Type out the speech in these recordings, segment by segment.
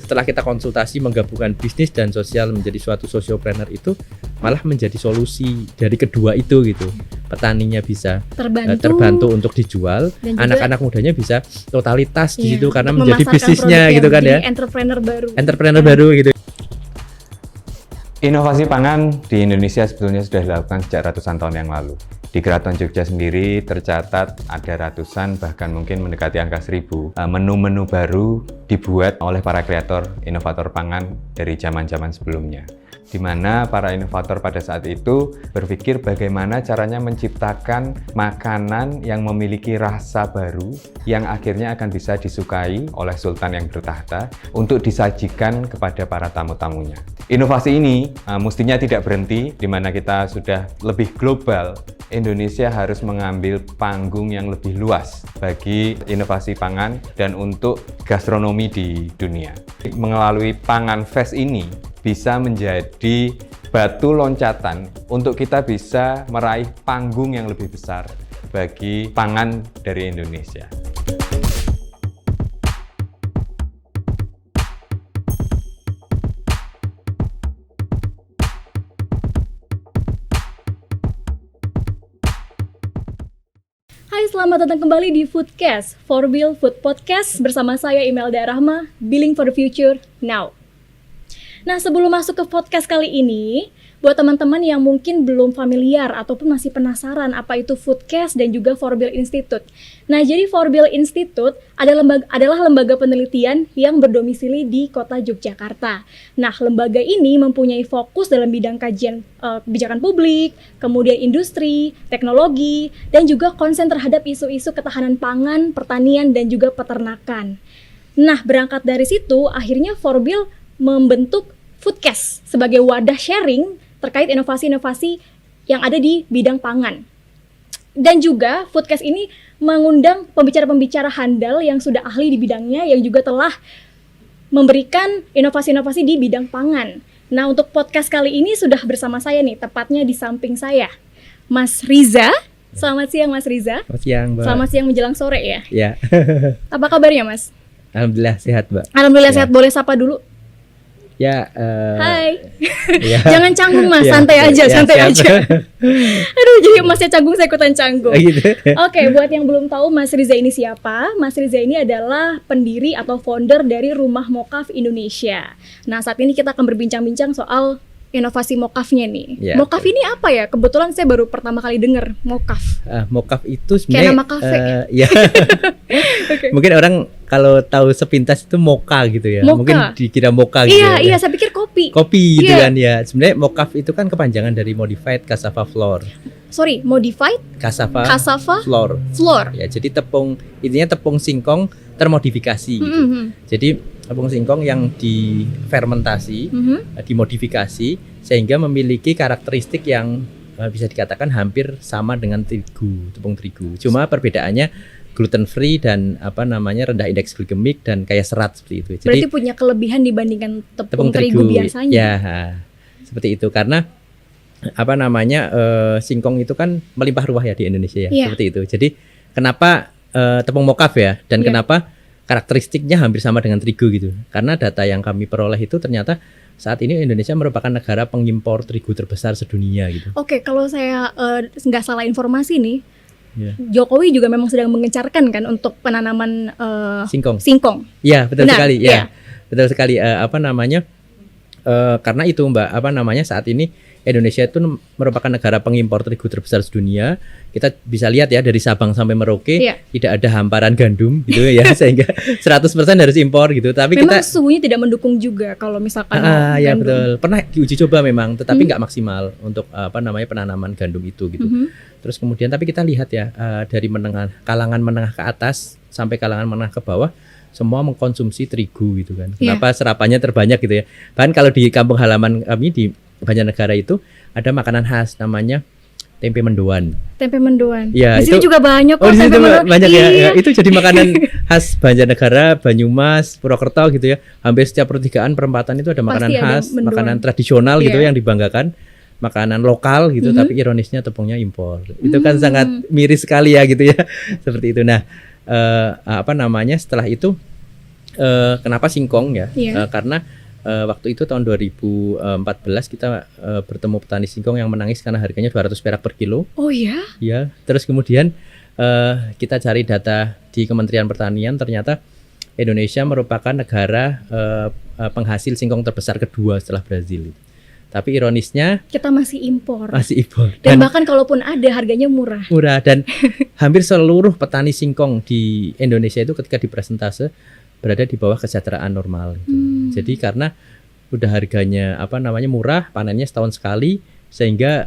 setelah kita konsultasi menggabungkan bisnis dan sosial menjadi suatu sociopreneur itu malah menjadi solusi dari kedua itu gitu. Petaninya bisa terbantu untuk dijual, anak-anak mudanya bisa totalitas di situ karena menjadi bisnisnya gitu kan ya. Entrepreneur baru gitu. Inovasi pangan di Indonesia sebetulnya sudah dilakukan sejak ratusan tahun yang lalu. Di Keraton Jogja sendiri tercatat ada ratusan, bahkan mungkin mendekati angka 1000 menu-menu baru dibuat oleh para kreator inovator pangan dari zaman-zaman sebelumnya. Di mana para inovator pada saat itu berpikir bagaimana caranya menciptakan makanan yang memiliki rasa baru yang akhirnya akan bisa disukai oleh sultan yang bertahta untuk disajikan kepada para tamu-tamunya. Inovasi ini mestinya tidak berhenti, di mana kita sudah lebih global. Indonesia harus mengambil panggung yang lebih luas bagi inovasi pangan dan untuk gastronomi di dunia. Melalui Pangan Fest ini bisa menjadi batu loncatan untuk kita bisa meraih panggung yang lebih besar bagi pangan dari Indonesia. Hai, selamat datang kembali di Foodcast, Forbil Food Podcast bersama saya Imelda Rahma, Building for the Future Now. Nah, sebelum masuk ke podcast kali ini, buat teman-teman yang mungkin belum familiar ataupun masih penasaran apa itu Foodcast dan juga Forbil Institute. Nah, jadi Forbil Institute adalah lembaga penelitian yang berdomisili di kota Yogyakarta. Nah, lembaga ini mempunyai fokus dalam bidang kajian kebijakan publik, kemudian industri, teknologi, dan juga konsen terhadap isu-isu ketahanan pangan, pertanian, dan juga peternakan. Nah, berangkat dari situ, akhirnya Forbil membentuk Foodcast sebagai wadah sharing terkait inovasi-inovasi yang ada di bidang pangan. Dan juga Foodcast ini mengundang pembicara-pembicara handal yang sudah ahli di bidangnya yang juga telah memberikan inovasi-inovasi di bidang pangan. Nah, untuk podcast kali ini sudah bersama saya nih, tepatnya di samping saya, Mas Riza. Selamat siang, Mas Riza. Selamat siang, Mbak. Selamat siang menjelang sore ya. Ya. Apa kabarnya, Mas? Alhamdulillah sehat, Mbak. Alhamdulillah sehat. Boleh sapa dulu? Ya. Hai. Ya. Jangan canggung, Mas. Santai aja. Aduh, jadi Masnya canggung, saya ikutan canggung. Gitu. Oke, buat yang belum tahu Mas Riza ini siapa? Mas Riza ini adalah pendiri atau founder dari Rumah Mokaf Indonesia. Nah, saat ini kita akan berbincang-bincang soal inovasi mokafnya nih. Ya, mokaf ini apa ya? Kebetulan saya baru pertama kali dengar mokaf. Mokaf itu sebenarnya kayak nama kafe. Ya. Okay. Mungkin orang kalau tahu sepintas itu moka gitu ya. Moka. Mungkin dikira moka gitu. Iya, saya pikir kopi. Kopi gitu kan ya. Sebenarnya mokaf itu kan kepanjangan dari Modified Cassava Flour. Sorry, Modified Cassava Flour. Ya, jadi intinya tepung singkong termodifikasi gitu. Jadi tepung singkong yang difermentasi, dimodifikasi sehingga memiliki karakteristik yang bisa dikatakan hampir sama dengan tepung terigu. Cuma perbedaannya gluten free dan rendah indeks glikemik dan kaya serat seperti itu. Jadi berarti punya kelebihan dibandingkan tepung terigu biasanya. Ya, seperti itu karena singkong itu kan melimpah ruah ya di Indonesia ya, seperti itu. Jadi kenapa tepung mokaf ya dan kenapa karakteristiknya hampir sama dengan terigu gitu. Karena data yang kami peroleh itu ternyata saat ini Indonesia merupakan negara pengimpor terigu terbesar sedunia gitu. Oke, kalau saya nggak salah informasi nih, Jokowi juga memang sedang mengencarkan kan untuk penanaman singkong. Iya, betul sekali. Ya. Betul sekali. Karena itu Mbak, saat ini Indonesia itu merupakan negara pengimpor terigu terbesar sedunia. Kita bisa lihat ya dari Sabang sampai Merauke tidak ada hamparan gandum gitu ya sehingga 100% harus impor gitu. Tapi memang suhunya tidak mendukung juga kalau misalkan ya betul. Pernah diuji coba memang tetapi nggak maksimal untuk penanaman gandum itu gitu. Terus kemudian tapi kita lihat ya dari kalangan menengah ke atas sampai kalangan menengah ke bawah semua mengkonsumsi terigu gitu kan. Kenapa serapannya terbanyak gitu ya. Bahkan kalau di kampung halaman kami di Banjarnegara itu ada makanan khas namanya tempe mendoan. Tempe mendoan. Ya, di sini juga banyak kok tempe mendoan. Banyak ya. Itu jadi makanan khas Banjarnegara, Banyumas, Purwokerto gitu ya. Hampir setiap pertigaan perempatan itu ada makanan khas, makanan tradisional gitu yang dibanggakan. Makanan lokal gitu, tapi ironisnya tepungnya impor. Itu kan sangat miris sekali ya gitu ya. Seperti itu. Nah, setelah itu kenapa singkong ya? Iya. Karena waktu itu tahun 2014 kita bertemu petani singkong yang menangis karena harganya 200 perak per kilo. Oh ya? Ya, terus kemudian kita cari data di Kementerian Pertanian, ternyata Indonesia merupakan negara penghasil singkong terbesar kedua setelah Brazil. Tapi ironisnya Kita masih impor. masih impor Dan bahkan kalaupun ada harganya murah. dan hampir seluruh petani singkong di Indonesia itu ketika dipresentase berada di bawah kesejahteraan normal. Jadi karena udah harganya murah, panennya setahun sekali, sehingga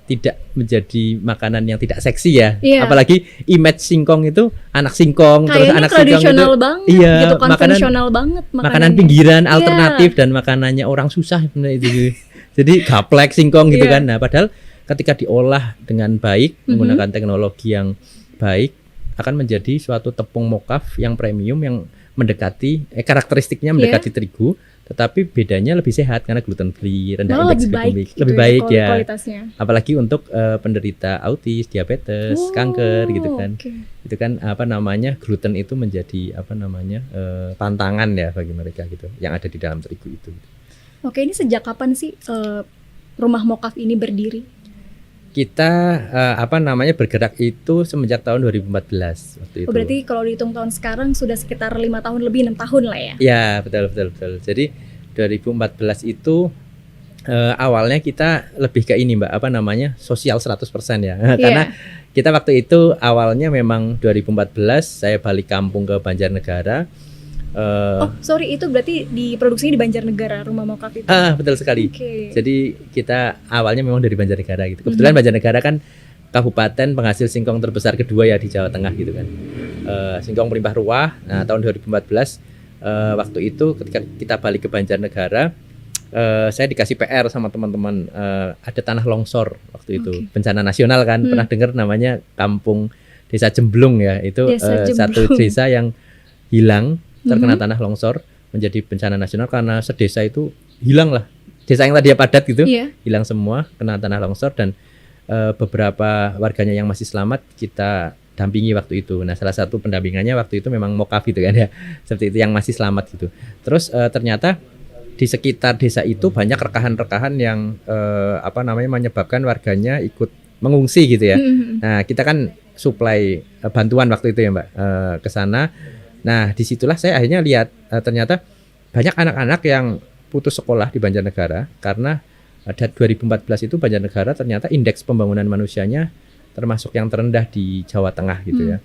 tidak menjadi makanan yang tidak seksi ya. Iya. Apalagi image singkong itu anak singkong, terus Kayaknya anak singkong tradisional itu banget iya, gitu, konvensional banget makanan makanannya. pinggiran Iya. alternatif dan makanannya orang susah itu. Jadi gaplek singkong gitu Iya. kan. Nah, padahal ketika diolah dengan baik menggunakan teknologi yang baik akan menjadi suatu tepung mokaf yang premium yang mendekati karakteristiknya mendekati terigu, tetapi bedanya lebih sehat karena gluten free, rendah Malah indeks lebih baik, glikemik, gitu lebih baik ya. kualitasnya. Apalagi untuk penderita autis, diabetes, kanker gitu kan. Oke. Itu kan gluten itu menjadi tantangan ya bagi mereka gitu yang ada di dalam terigu itu. Oke, ini sejak kapan sih rumah mokaf ini berdiri? Kita bergerak itu semenjak tahun 2014 waktu itu. Oh, berarti kalau dihitung tahun sekarang sudah sekitar 5 tahun lebih, 6 tahun lah ya? Ya, betul. Jadi 2014 itu awalnya kita lebih ke ini Mbak, sosial 100% ya. Karena kita waktu itu awalnya memang 2014 saya balik kampung ke Banjarnegara. Itu berarti diproduksinya di Banjarnegara, rumah mokaf itu? Betul sekali. Oke. Jadi kita awalnya memang dari Banjarnegara gitu. Kebetulan Banjarnegara kan kabupaten penghasil singkong terbesar kedua ya di Jawa Tengah gitu kan. Singkong melimpah ruah. Nah, tahun 2014 waktu itu ketika kita balik ke Banjarnegara, saya dikasih PR sama teman-teman, ada tanah longsor waktu itu. Bencana nasional kan. Pernah dengar namanya Kampung Desa Jemblung ya. Itu satu desa yang hilang terkena tanah longsor, menjadi bencana nasional karena sedesa itu hilang lah. Desa yang tadinya padat gitu, hilang semua, kena tanah longsor, dan beberapa warganya yang masih selamat kita dampingi waktu itu. Nah, salah satu pendampingannya waktu itu memang mokaf gitu kan ya, seperti itu, yang masih selamat gitu. Terus ternyata di sekitar desa itu banyak rekahan-rekahan yang menyebabkan warganya ikut mengungsi gitu ya. Nah, kita kan suplai bantuan waktu itu ya Mbak ke sana. Nah, disitulah saya akhirnya lihat ternyata banyak anak-anak yang putus sekolah di Banjarnegara karena 2014 itu Banjarnegara ternyata indeks pembangunan manusianya termasuk yang terendah di Jawa Tengah gitu ya.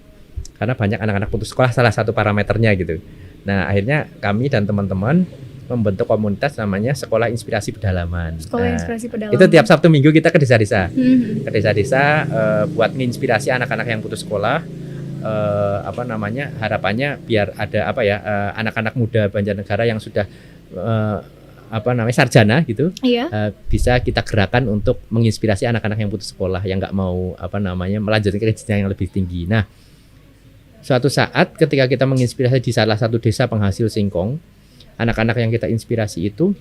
Karena banyak anak-anak putus sekolah, salah satu parameternya gitu. Nah, akhirnya kami dan teman-teman membentuk komunitas namanya Sekolah Inspirasi Pedalaman. Sekolah Inspirasi Pedalaman. Itu tiap Sabtu Minggu kita ke desa-desa. Ke desa-desa buat menginspirasi anak-anak yang putus sekolah. Harapannya biar ada anak-anak muda Banjarnegara yang sudah sarjana gitu, bisa kita gerakan untuk menginspirasi anak-anak yang putus sekolah yang nggak mau melanjutkan ke jenjang yang lebih tinggi. Nah, suatu saat ketika kita menginspirasi di salah satu desa penghasil singkong, anak-anak yang kita inspirasi itu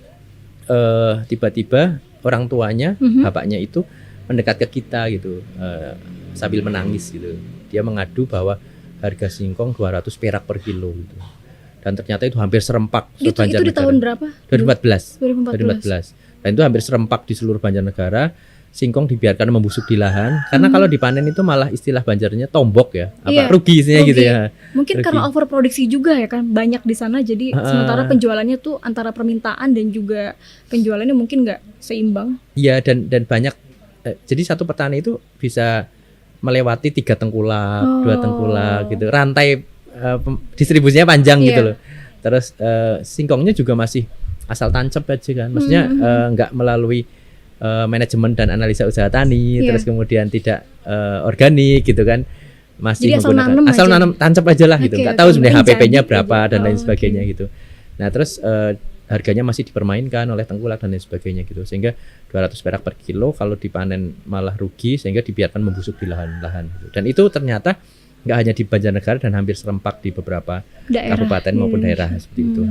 tiba-tiba orang tuanya, bapaknya itu mendekat ke kita gitu, sambil menangis gitu. Dia mengadu bahwa harga singkong 200 perak per kilo gitu. Dan ternyata itu hampir serempak Itu di tahun berapa? 2014. 2014. Dan itu hampir serempak di seluruh Banjarnegara. Singkong dibiarkan membusuk di lahan, karena kalau dipanen itu malah istilah Banjarnya tombok ya, rugi istilahnya gitu ya. Mungkin rugi. Karena overproduksi juga ya kan, banyak di sana, jadi sementara penjualannya tuh antara permintaan dan juga penjualannya mungkin nggak seimbang. Iya, dan banyak. Jadi satu petani itu bisa melewati 3 tengkulak, 2 tengkulak gitu. Rantai distribusinya panjang gitu loh. Terus singkongnya juga masih asal tancap aja kan. Maksudnya nggak melalui manajemen dan analisa usaha tani, terus kemudian tidak organik gitu kan. Masih jadi asal nanam tancap aja lah gitu. Nggak tahu sebenarnya HPP-nya berapa dan lain sebagainya gitu. Nah, terus harganya masih dipermainkan oleh tengkulak dan lain sebagainya gitu, sehingga 200 perak per kilo kalau dipanen malah rugi, sehingga dibiarkan membusuk di lahan-lahan gitu. Dan itu ternyata nggak hanya di Banjarnegara dan hampir serempak di beberapa kabupaten maupun daerah seperti itu.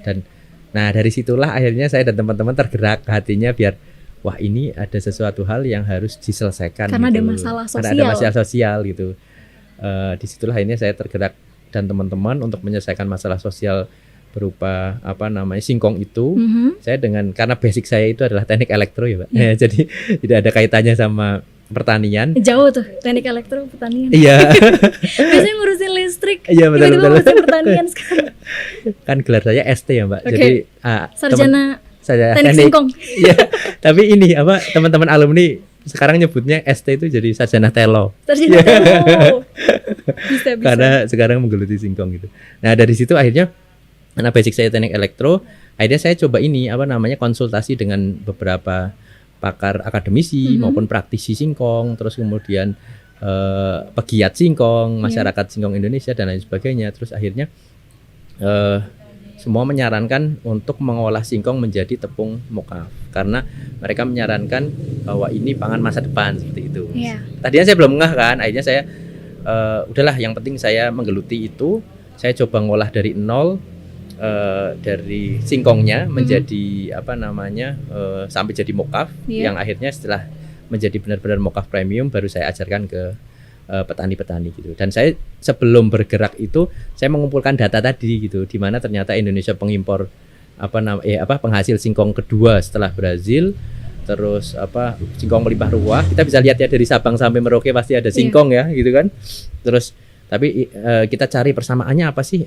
Dan nah, dari situlah akhirnya saya dan teman-teman tergerak hatinya biar wah, ini ada sesuatu hal yang harus diselesaikan karena gitu. ada masalah sosial. Karena ada masalah sosial gitu. Disitulah akhirnya saya tergerak dan teman-teman untuk menyelesaikan masalah sosial berupa singkong itu. Saya karena basic saya itu adalah teknik elektro ya Pak. Ya, jadi tidak ada kaitannya sama pertanian. Jauh tuh teknik elektro pertanian. Iya. Biasanya ngurusin listrik. Iya, betul, tiba-tiba betul. ngurusin pertanian sekarang. Kan gelar saya ST ya Mbak. Oke. Jadi Sarjana saya teknik singkong. Iya. Tapi ini teman-teman alumni sekarang nyebutnya ST itu jadi sarjana telo. Sarjana telo. Bisa. Karena sekarang menggeluti singkong gitu. Nah, dari situ akhirnya karena basic saya teknik elektro, akhirnya saya coba konsultasi dengan beberapa pakar akademisi maupun praktisi singkong, terus kemudian pegiat singkong, masyarakat singkong Indonesia dan lain sebagainya. Terus akhirnya semua menyarankan untuk mengolah singkong menjadi tepung mokaf karena mereka menyarankan bahwa ini pangan masa depan seperti itu. Tadinya saya belum ngeh kan, akhirnya saya udahlah yang penting saya menggeluti itu, saya coba ngolah dari nol. Dari singkongnya menjadi sampai jadi mokaf yang akhirnya setelah menjadi benar-benar mokaf premium baru saya ajarkan ke petani-petani gitu. Dan saya sebelum bergerak itu saya mengumpulkan data tadi gitu, di mana ternyata Indonesia pengimpor penghasil singkong kedua setelah Brazil. Terus singkong melimpah ruah. Kita bisa lihat ya dari Sabang sampai Merauke pasti ada singkong ya gitu kan. Terus tapi kita cari persamaannya apa sih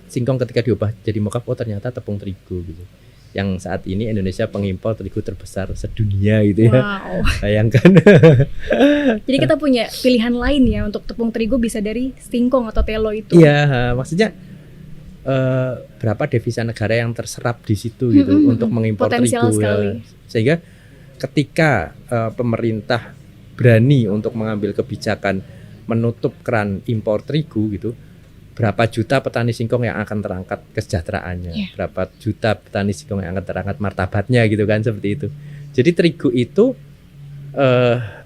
singkong ketika diubah jadi mokaf? Oh ternyata tepung terigu gitu. Yang saat ini Indonesia pengimpor terigu terbesar sedunia gitu ya. Wow. Bayangkan. Jadi kita punya pilihan lain ya untuk tepung terigu bisa dari singkong atau telo itu. Iya, maksudnya berapa devisa negara yang terserap di situ gitu untuk mengimpor potensial terigu sekali. ya. Sehingga ketika pemerintah berani untuk mengambil kebijakan menutup keran impor terigu gitu, berapa juta petani singkong yang akan terangkat kesejahteraannya, berapa juta petani singkong yang akan terangkat martabatnya gitu kan, seperti itu. Jadi terigu itu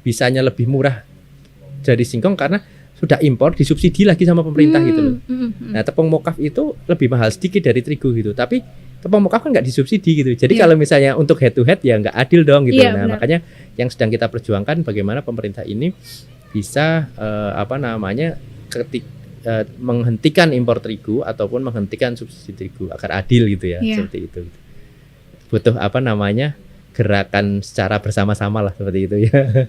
bisanya lebih murah dari singkong karena sudah impor disubsidi lagi sama pemerintah gitu loh. Nah tepung mokaf itu lebih mahal sedikit dari terigu gitu, tapi tepung mokaf kan nggak disubsidi gitu. Jadi kalau misalnya untuk head to head ya nggak adil dong gitu. Nah benar. Makanya yang sedang kita perjuangkan bagaimana pemerintah ini bisa menghentikan impor terigu ataupun menghentikan subsidi terigu agar adil gitu ya, seperti itu. Butuh gerakan secara bersama-sama lah seperti itu ya.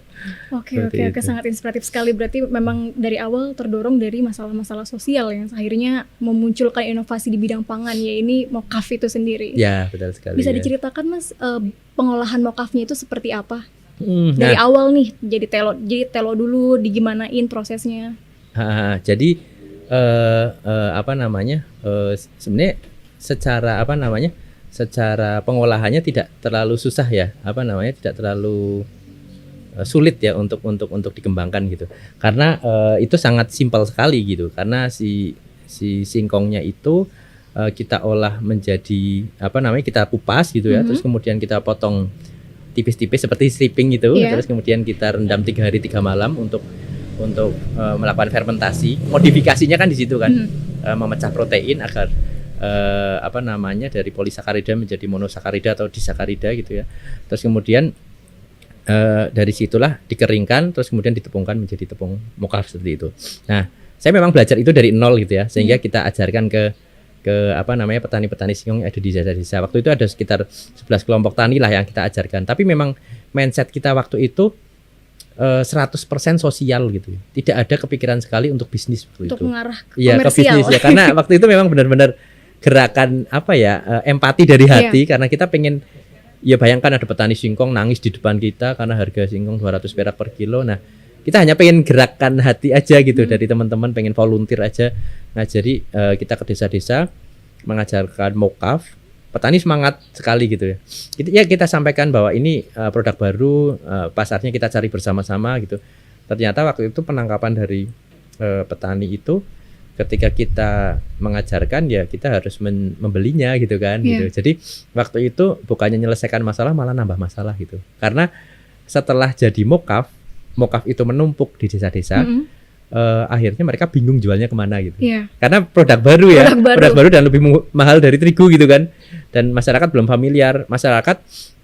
Oke, sangat inspiratif sekali. Berarti memang dari awal terdorong dari masalah-masalah sosial yang akhirnya memunculkan inovasi di bidang pangan, ya ini mokaf itu sendiri. Ya, betul sekali. Bisa diceritakan Mas pengolahan mokafnya itu seperti apa? Dari awal nih jadi telo dulu, digimanain prosesnya? Jadi sebenarnya secara pengolahannya tidak terlalu susah ya, tidak terlalu sulit ya untuk dikembangkan gitu. Karena itu sangat simpel sekali gitu. Karena si singkongnya itu kita olah menjadi kita kupas gitu ya, terus kemudian kita potong tipis-tipis seperti stripping gitu, terus kemudian kita rendam 3 hari 3 malam untuk melakukan fermentasi. Modifikasinya kan di situ kan, memecah protein agar dari polisakarida menjadi monosakarida atau disakarida gitu ya. Terus kemudian dari situlah dikeringkan, terus kemudian ditepungkan menjadi tepung mokaf seperti itu. Nah, saya memang belajar itu dari nol gitu ya, sehingga kita ajarkan ke petani-petani singkong yang ada di desa-desa. Waktu itu ada sekitar 11 kelompok tani lah yang kita ajarkan. Tapi memang mindset kita waktu itu 100% sosial gitu. Tidak ada kepikiran sekali untuk bisnis waktu untuk itu. mengarah ke komersial. Ke bisnis ya, karena waktu itu memang benar-benar gerakan empati dari hati, karena kita pengen, ya bayangkan ada petani singkong nangis di depan kita karena harga singkong 200 perak per kilo. Nah, kita hanya pengen gerakan hati aja gitu dari teman-teman, pengen volunteer aja. Nah, jadi kita ke desa-desa mengajarkan mokaf, petani semangat sekali gitu ya. Ya kita sampaikan bahwa ini produk baru, pasarnya kita cari bersama-sama gitu. Ternyata waktu itu penangkapan dari petani itu, ketika kita mengajarkan ya kita harus membelinya gitu kan gitu. Jadi waktu itu bukannya menyelesaikan masalah, malah nambah masalah gitu. Karena setelah jadi mokaf itu menumpuk di desa-desa, akhirnya mereka bingung jualnya kemana gitu. Karena produk baru ya, produk baru dan lebih mahal dari terigu gitu kan. Dan masyarakat belum familiar, masyarakat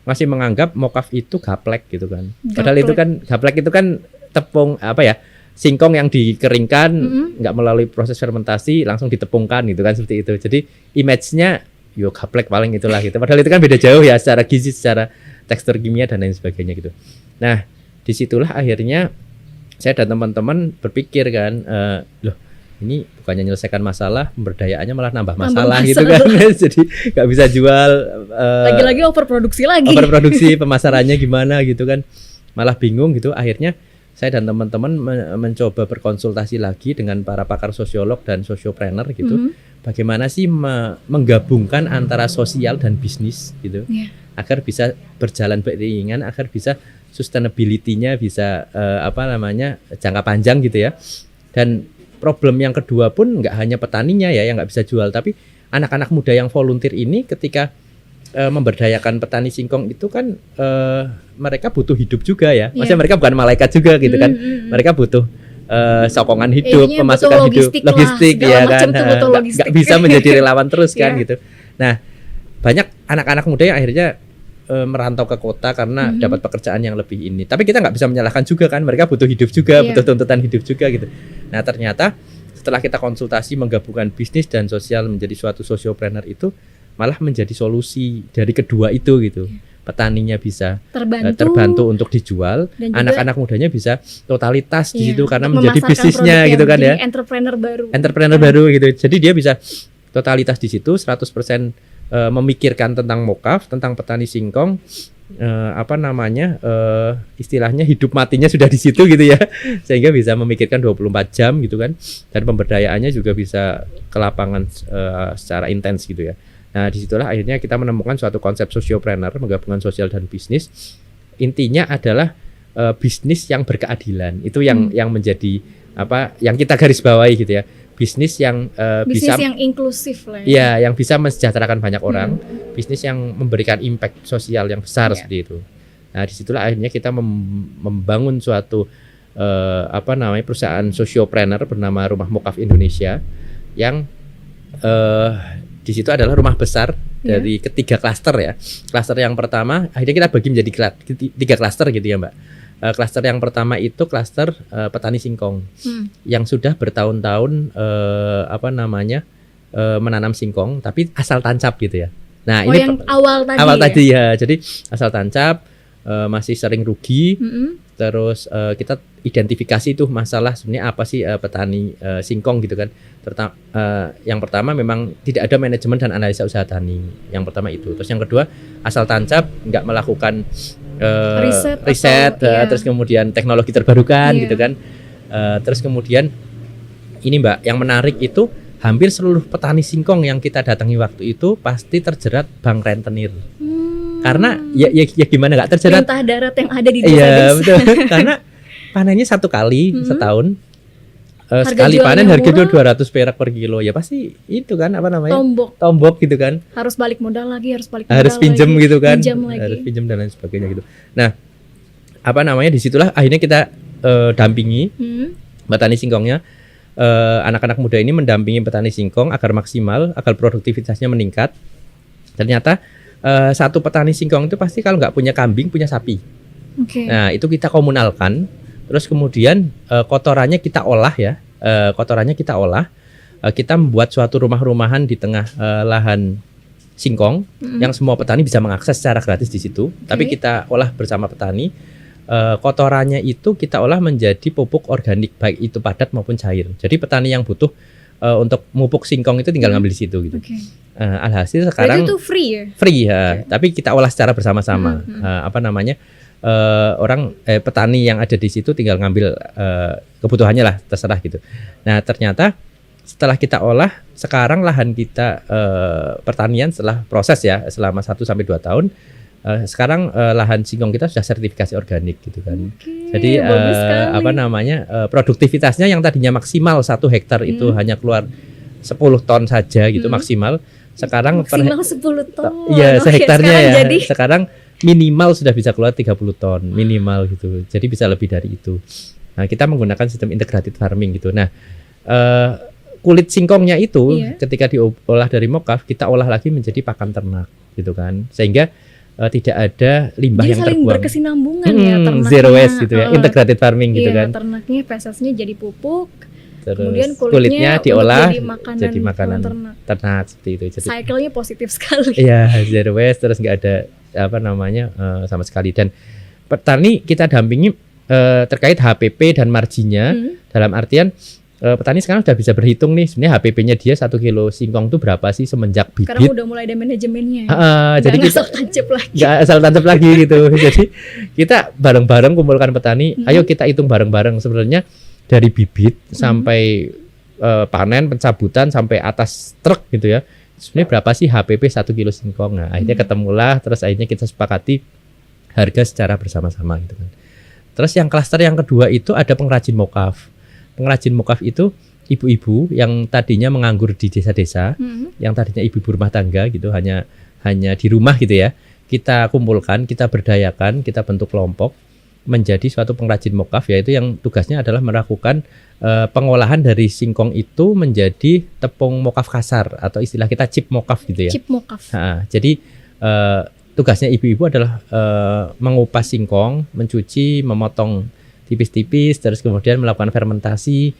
masih menganggap mokaf itu gaplek gitu kan. Padahal itu kan gaplek itu kan tepung singkong yang dikeringkan nggak melalui proses fermentasi langsung ditepungkan gitu kan, seperti itu. Jadi image-nya yo gaplek paling itulah gitu. Padahal itu kan beda jauh ya secara gizi, secara tekstur kimia dan lain sebagainya gitu. Nah, disitulah akhirnya saya dan teman-teman berpikir kan, loh ini bukannya menyelesaikan masalah, pemberdayaannya malah nambah masalah gitu kan. Jadi nggak bisa jual. Lagi-lagi overproduksi lagi. Overproduksi, pemasarannya gimana gitu kan. Malah bingung gitu. Akhirnya saya dan teman-teman mencoba berkonsultasi lagi dengan para pakar sosiolog dan sosiopreneur gitu. Bagaimana sih menggabungkan antara sosial dan bisnis gitu. Agar bisa berjalan beriringan, agar bisa sustainability-nya bisa jangka panjang gitu ya. Dan problem yang kedua pun nggak hanya petaninya ya yang nggak bisa jual, tapi anak-anak muda yang volunteer ini ketika memberdayakan petani singkong itu kan mereka butuh hidup juga ya. Maksudnya mereka bukan malaikat juga gitu kan. Mereka butuh sokongan hidup, pemasukan hidup, logistik ya kan. Nggak bisa menjadi relawan terus kan gitu. Nah, banyak anak-anak muda yang akhirnya merantau ke kota karena dapat pekerjaan yang lebih ini. Tapi kita nggak bisa menyalahkan juga kan, mereka butuh hidup juga, butuh tuntutan hidup juga gitu. Nah ternyata setelah kita konsultasi menggabungkan bisnis dan sosial menjadi suatu sosiopreneur itu malah menjadi solusi dari kedua itu gitu. Petaninya bisa terbantu untuk dijual, anak-anak mudanya bisa totalitas di situ karena menjadi bisnisnya gitu kan ya. Entrepreneur baru gitu. Jadi dia bisa totalitas di situ 100% memikirkan tentang mokaf, tentang petani singkong, istilahnya hidup matinya sudah di situ gitu ya, sehingga bisa memikirkan 24 jam gitu kan, dan pemberdayaannya juga bisa ke lapangan secara intens gitu ya. Nah disitulah akhirnya kita menemukan suatu konsep sosiopreneur, menggabungkan sosial dan bisnis. Intinya adalah bisnis yang berkeadilan, itu yang menjadi yang kita garis bawahi gitu ya. Bisnis yang bisnis yang inklusif lah ya. Yang bisa mensejahterakan banyak orang, bisnis yang memberikan impact sosial yang besar seperti itu. Nah, disitulah akhirnya kita membangun suatu perusahaan sosiopreneur bernama Rumah Mokaf Indonesia yang di situ adalah rumah besar dari ketiga klaster ya. Klaster yang pertama akhirnya kita bagi menjadi 3 klaster gitu ya, Mbak. Klaster yang pertama itu klaster petani singkong yang sudah bertahun-tahun menanam singkong tapi asal tancap gitu ya. Nah, ini yang awal tadi ya. Jadi asal tancap, masih sering rugi. Terus kita identifikasi tuh masalah sebenarnya apa sih petani singkong gitu kan. Yang pertama memang tidak ada manajemen dan analisa usaha tani. Yang pertama itu. Terus yang kedua asal tancap, nggak melakukan riset terus kemudian teknologi terbarukan gitu kan. Terus kemudian ini Mbak, yang menarik itu hampir seluruh petani singkong yang kita datangi waktu itu pasti terjerat bank rentenir. Karena ya gimana nggak terjerat perintah darat yang ada di desa. Iya betul. Karena panennya 1 kali setahun. Sekali panen harga jual 200 perak per kilo, ya pasti itu kan tombok gitu kan, harus balik modal lagi, harus pinjam gitu kan, harus pinjam dan lain sebagainya gitu. Nah disitulah akhirnya kita dampingi petani singkongnya, anak-anak muda ini mendampingi petani singkong agar maksimal, agar produktivitasnya meningkat. Ternyata satu petani singkong itu pasti kalau nggak punya kambing punya sapi. Nah itu kita komunalkan. Terus kemudian kotorannya kita olah ya, kita membuat suatu rumah-rumahan di tengah lahan singkong yang semua petani bisa mengakses secara gratis di situ. Tapi kita olah bersama petani, kotorannya itu kita olah menjadi pupuk organik baik itu padat maupun cair. Jadi petani yang butuh untuk memupuk singkong itu tinggal ngambil di situ gitu. Alhasil sekarang itu free ya? Free ya, tapi kita olah secara bersama-sama. Petani yang ada di situ tinggal ngambil kebutuhannya lah, terserah gitu. Nah ternyata setelah kita olah, sekarang lahan kita pertanian setelah proses ya selama 1-2 tahun, sekarang lahan singkong kita sudah sertifikasi organik gitu kan. Jadi produktivitasnya yang tadinya maksimal 1 hektar itu hanya keluar 10 ton saja gitu maksimal. Sekarang maksimal 10 ton. Iya, sehektarnya ya. Sekarang minimal sudah bisa keluar 30 ton minimal gitu. Jadi bisa lebih dari itu. Nah, kita menggunakan sistem integrated farming gitu. Nah, kulit singkongnya itu ketika diolah dari mokaf, kita olah lagi menjadi pakan ternak gitu kan. Sehingga tidak ada limbah Jadi yang saling terbuang. berkesinambungan ya ternaknya. Zero waste gitu ya, integrated farming gitu Iya, kan. ternaknya fesesnya jadi pupuk, Terus kemudian kulitnya untuk diolah jadi makanan ternak. ternak. Seperti itu. Jadi Cycle-nya positif sekali. iya, zero waste, terus nggak ada sama sekali. Dan petani kita dampingi terkait HPP dan marginnya, dalam artian petani sekarang sudah bisa berhitung nih sebenarnya HPP-nya dia 1 kilo singkong itu berapa sih semenjak bibit. Karena udah mulai ada manajemennya. Jadi nggak kita asal tancap lagi. nggak asal tancap lagi gitu. Jadi kita bareng-bareng kumpulkan petani, ayo kita hitung bareng-bareng sebenarnya dari bibit sampai panen, pencabutan sampai atas truk gitu ya. Sebenarnya berapa sih HPP 1 kilo singkong? Nah, akhirnya ketemulah, terus akhirnya kita sepakati harga secara bersama-sama gitu kan. Terus yang klaster yang kedua itu ada pengrajin mokaf. Pengrajin mokaf itu ibu-ibu yang tadinya menganggur di desa-desa, yang tadinya ibu-ibu rumah tangga gitu, hanya di rumah gitu ya. Kita kumpulkan, kita berdayakan, kita bentuk kelompok menjadi suatu pengrajin mokaf, yaitu yang tugasnya adalah melakukan pengolahan dari singkong itu menjadi tepung mokaf kasar atau istilah kita chip mokaf gitu ya. Chip mokaf. Jadi tugasnya ibu-ibu adalah mengupas singkong, mencuci, memotong tipis-tipis, terus kemudian melakukan fermentasi,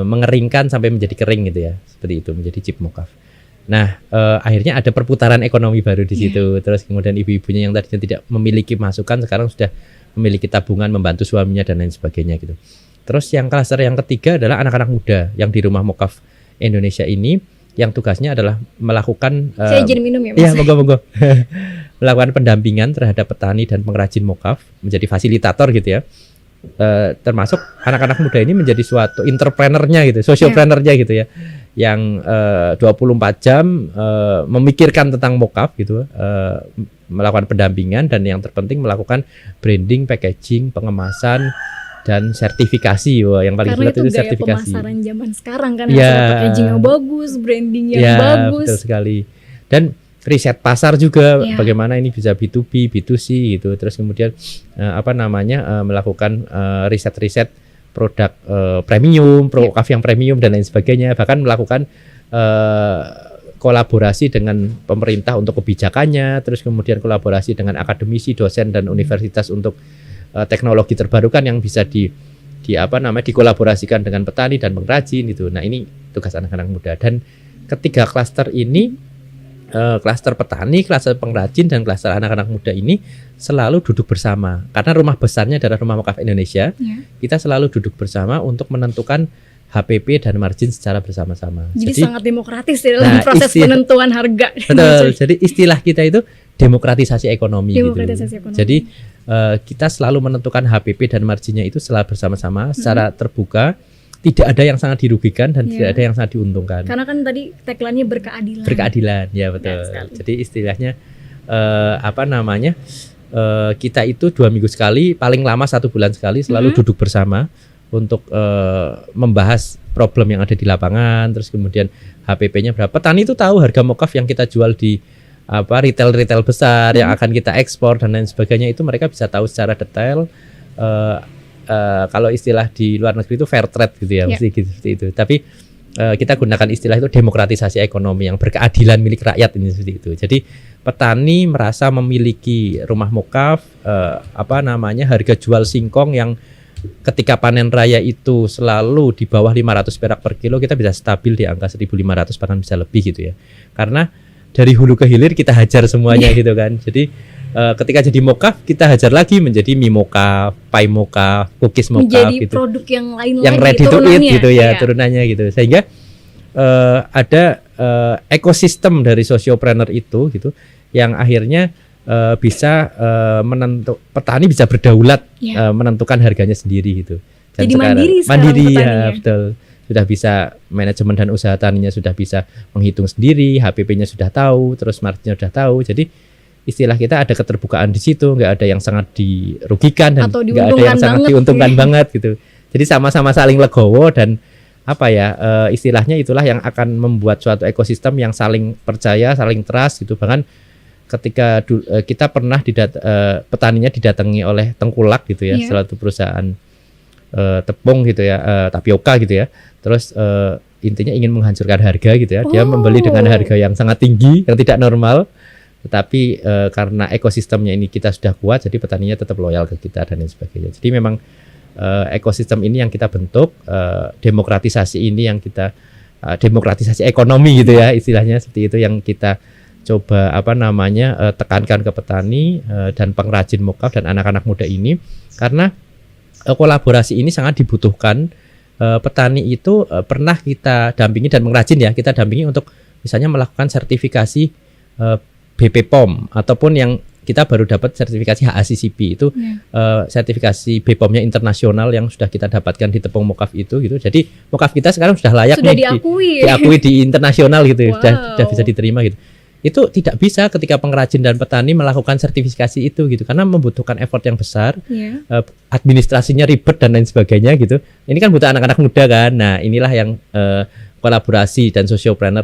mengeringkan sampai menjadi kering gitu ya, seperti itu menjadi chip mokaf. Nah, akhirnya ada perputaran ekonomi baru di situ. Terus kemudian ibu-ibunya yang tadinya tidak memiliki masukan sekarang sudah memiliki tabungan, membantu suaminya dan lain sebagainya gitu. Terus yang klaster yang ketiga adalah anak-anak muda yang di rumah mokaf Indonesia ini, yang tugasnya adalah melakukan Saya izin minum ya, Mas. iya, monggo. Melakukan pendampingan terhadap petani dan pengrajin mokaf, menjadi fasilitator gitu ya. Termasuk anak-anak muda ini menjadi suatu entrepreneurnya gitu, sociopreneurnya gitu ya, yang 24 jam memikirkan tentang mokaf gitu, melakukan pendampingan dan yang terpenting melakukan branding, packaging, pengemasan dan sertifikasi. Wah, yang paling Karena sulit itu itu gaya sertifikasi. pemasaran zaman sekarang kan, Ya. harus packaging yang bagus, branding yang Ya, bagus. betul sekali. Dan riset pasar juga, Ya. bagaimana ini bisa B2B, B2C gitu. Terus kemudian melakukan riset-riset produk premium, mokaf yang premium dan lain sebagainya. Bahkan melakukan kolaborasi dengan pemerintah untuk kebijakannya, terus kemudian kolaborasi dengan akademisi, dosen dan universitas untuk teknologi terbarukan yang bisa dikolaborasikan dengan petani dan pengrajin gitu. Nah, ini tugas anak-anak muda. Dan ketiga klaster ini, klaster petani, klaster pengrajin, dan klaster anak-anak muda ini selalu duduk bersama. Karena rumah besarnya adalah Rumah Mokaf Indonesia, kita selalu duduk bersama untuk menentukan HPP dan margin secara bersama-sama. Jadi sangat demokratis ya dalam proses penentuan harga. Betul. Jadi istilah kita itu demokratisasi ekonomi. Demokratisasi ekonomi. Jadi kita selalu menentukan HPP dan marginnya itu selalu bersama-sama secara terbuka. Tidak ada yang sangat dirugikan dan tidak ada yang sangat diuntungkan. Karena kan tadi tagline-nya berkeadilan. Berkeadilan, ya betul. Jadi istilahnya kita itu 2 minggu sekali, paling lama 1 bulan sekali, selalu duduk bersama untuk membahas problem yang ada di lapangan. Terus kemudian HPP-nya berapa. Petani itu tahu harga mokaf yang kita jual di retail besar yang akan kita ekspor dan lain sebagainya, itu mereka bisa tahu secara detail. Kalau istilah di luar negeri itu fair trade gitu ya, mesti gitu, seperti itu. Tapi kita gunakan istilah itu demokratisasi ekonomi yang berkeadilan milik rakyat ini, seperti itu. Jadi petani merasa memiliki rumah mokaf, harga jual singkong yang ketika panen raya itu selalu di bawah 500 perak per kilo, kita bisa stabil di angka 1.500, bahkan bisa lebih gitu ya. Karena dari hulu ke hilir kita hajar semuanya gitu kan. Jadi ketika jadi mokaf, kita hajar lagi menjadi mie mokaf, pie mokaf, cookies mokaf menjadi gitu. Produk yang lain Yang lagi, ready to eat gitu ya, iya. turunannya gitu. Sehingga ada ekosistem dari sociopreneur itu gitu, yang akhirnya bisa petani bisa berdaulat menentukan harganya sendiri gitu. Dan jadi mandiri ya, betul. Sudah bisa manajemen dan usaha taninya sudah bisa menghitung sendiri, HPP-nya sudah tahu, terus marginnya sudah tahu. Jadi istilah kita ada keterbukaan di situ, nggak ada yang sangat dirugikan dan nggak ada yang sangat diuntungkan banget gitu. Jadi sama-sama saling legowo dan istilahnya itulah yang akan membuat suatu ekosistem yang saling percaya, saling trust gitu. Bahkan ketika kita pernah petaninya didatangi oleh Tengkulak gitu ya, suatu perusahaan tepung gitu ya, tapioka gitu ya. Terus intinya ingin menghancurkan harga gitu ya. Dia membeli dengan harga yang sangat tinggi, yang tidak normal. Tetapi karena ekosistemnya ini kita sudah kuat, jadi petaninya tetap loyal ke kita dan lain sebagainya. Jadi memang ekosistem ini yang kita bentuk, demokratisasi ini yang kita demokratisasi ekonomi gitu ya istilahnya, seperti itu yang kita coba tekankan ke petani dan pengrajin mokaf dan anak-anak muda ini, karena kolaborasi ini sangat dibutuhkan. Petani itu pernah kita dampingi dan pengrajin ya, kita dampingi untuk misalnya melakukan sertifikasi BP POM ataupun yang kita baru dapat sertifikasi HACCP itu sertifikasi BPOM-nya internasional yang sudah kita dapatkan di tepung mokaf itu gitu. Jadi mokaf kita sekarang sudah layak sudah nih diakui di internasional gitu, sudah bisa diterima gitu. Itu tidak bisa ketika pengrajin dan petani melakukan sertifikasi itu gitu, karena membutuhkan effort yang besar, administrasinya ribet dan lain sebagainya gitu. Ini kan butuh anak-anak muda kan. Nah inilah yang kolaborasi dan sociopreneur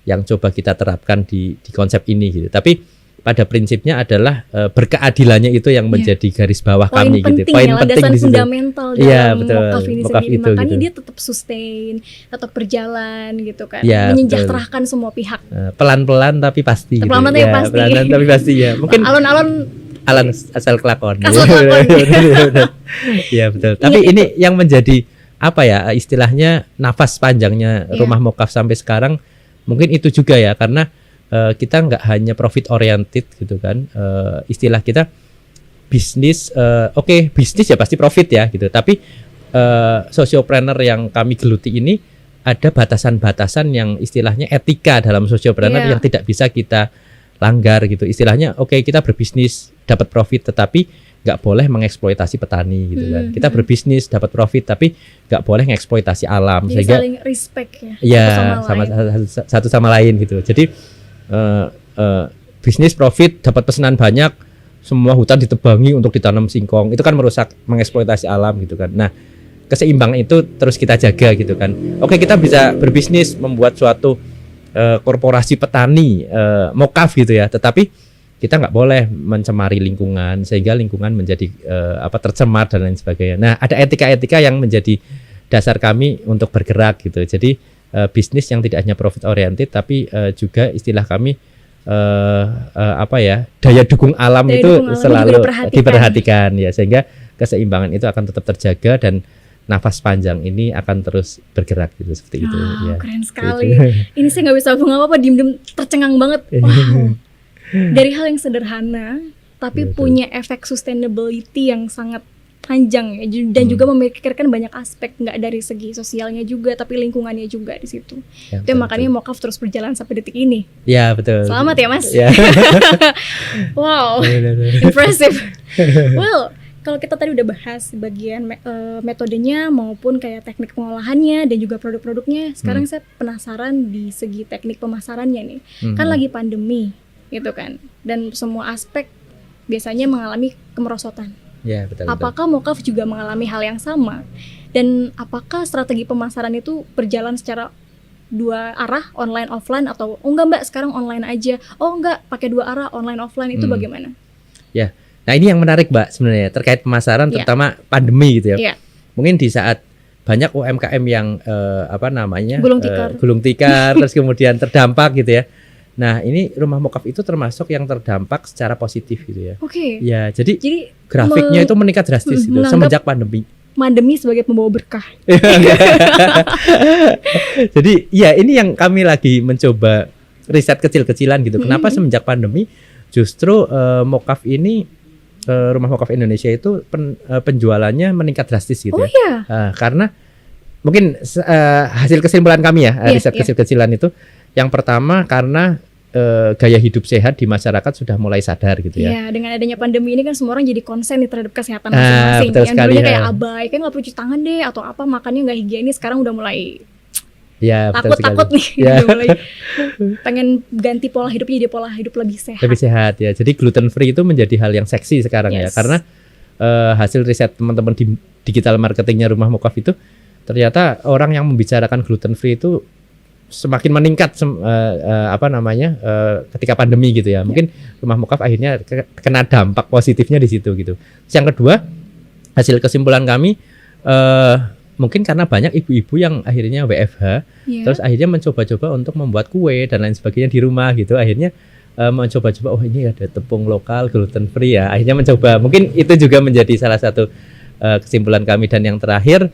yang coba kita terapkan di konsep ini gitu. Tapi pada prinsipnya adalah berkeadilannya itu yang menjadi garis bawah kami gitu. Poin penting di situ. Fundamental dalam mokaf ini mokaf sendiri. Itu, makanya gitu. dia tetap sustain, tetap berjalan gitu kan. Ya, menyejahterakan semua pihak. Pelan-pelan tapi pasti. Pelan-pelan gitu. tapi pasti. Pelan-pelan tapi pasti ya. Mungkin alon-alon asal kelakon. Asal kelakon. Ya betul. Tapi ini yang menjadi istilahnya nafas panjangnya Rumah Mokaf sampai sekarang mungkin itu juga ya, karena kita nggak hanya profit oriented gitu kan, istilah kita bisnis, bisnis ya pasti profit ya gitu, tapi sociopreneur yang kami geluti ini ada batasan-batasan yang istilahnya etika dalam sociopreneur yang tidak bisa kita langgar gitu. Istilahnya kita berbisnis dapat profit tetapi nggak boleh mengeksploitasi petani gitu kan. Kita berbisnis dapat profit tapi nggak boleh mengeksploitasi alam. Jadi sehingga saling respect satu sama lain gitu. Jadi bisnis profit dapat pesanan banyak, semua hutan ditebangi untuk ditanam singkong, itu kan merusak, mengeksploitasi alam gitu kan. Nah keseimbangan itu terus kita jaga gitu kan. Kita bisa berbisnis membuat suatu korporasi petani mokaf gitu ya, tetapi kita nggak boleh mencemari lingkungan sehingga lingkungan menjadi tercemar dan lain sebagainya. Nah ada etika-etika yang menjadi dasar kami untuk bergerak gitu. Jadi bisnis yang tidak hanya profit oriented tapi juga istilah kami daya dukung alam itu selalu diperhatikan ya, sehingga keseimbangan itu akan tetap terjaga dan nafas panjang ini akan terus bergerak gitu, seperti itu ya. Keren sekali. Ini saya nggak bisa ngomong apa-apa, diem-diem tercengang banget. Wow. Dari hal yang sederhana tapi punya efek sustainability yang sangat panjang ya, dan juga memikirkan banyak aspek, nggak dari segi sosialnya juga tapi lingkungannya juga di situ. Itu makanya mokaf terus berjalan sampai detik ini. Ya betul. Selamat ya Mas. Ya. Wow, impressive. Well, kalau kita tadi udah bahas bagian metodenya maupun kayak teknik pengolahannya dan juga produk-produknya, sekarang saya penasaran di segi teknik pemasarannya nih. Kan lagi pandemi gitu kan, dan semua aspek biasanya mengalami kemerosotan. Ya, betul. Apakah mokaf juga mengalami hal yang sama? Dan apakah strategi pemasaran itu berjalan secara dua arah, online offline, atau enggak Mbak sekarang online aja? Enggak, pakai dua arah, online offline, itu bagaimana? Ya. Nah, ini yang menarik Mbak sebenarnya terkait pemasaran terutama pandemi gitu ya. Mungkin di saat banyak UMKM yang gulung tikar terus kemudian terdampak gitu ya. Nah, ini Rumah Mokaf itu termasuk yang terdampak secara positif gitu ya. Ya, jadi grafiknya itu meningkat drastis gitu semenjak pandemi. Pandemi sebagai pembawa berkah. Jadi, ya ini yang kami lagi mencoba riset kecil-kecilan gitu. Kenapa semenjak pandemi justru Mokaf ini, Rumah Mokaf Indonesia itu penjualannya meningkat drastis gitu ya. Karena mungkin hasil kesimpulan kami ya, riset kecil-kecilan itu, yang pertama karena gaya hidup sehat di masyarakat sudah mulai sadar gitu ya. Iya, dengan adanya pandemi ini kan semua orang jadi konsen nih terhadap kesehatan masing-masing. Yang dulunya kayak abai, kan nggak perlu cuci tangan deh atau apa, makannya nggak higienis, sekarang udah mulai takut nih, udah mulai pengen ganti pola hidup jadi pola hidup lebih sehat. Lebih sehat ya. Jadi gluten free itu menjadi hal yang seksi sekarang ya, karena hasil riset teman-teman di digital marketingnya Rumah Mokaf itu ternyata orang yang membicarakan gluten free itu semakin meningkat ketika pandemi gitu ya. Mungkin Rumah Mokaf akhirnya kena dampak positifnya di situ gitu. Terus yang kedua, hasil kesimpulan kami mungkin karena banyak ibu-ibu yang akhirnya WFH, terus akhirnya mencoba-coba untuk membuat kue dan lain sebagainya di rumah gitu. Akhirnya mencoba-coba, oh ini ada tepung lokal gluten free ya. Akhirnya mencoba. Mungkin itu juga menjadi salah satu kesimpulan kami. Dan yang terakhir,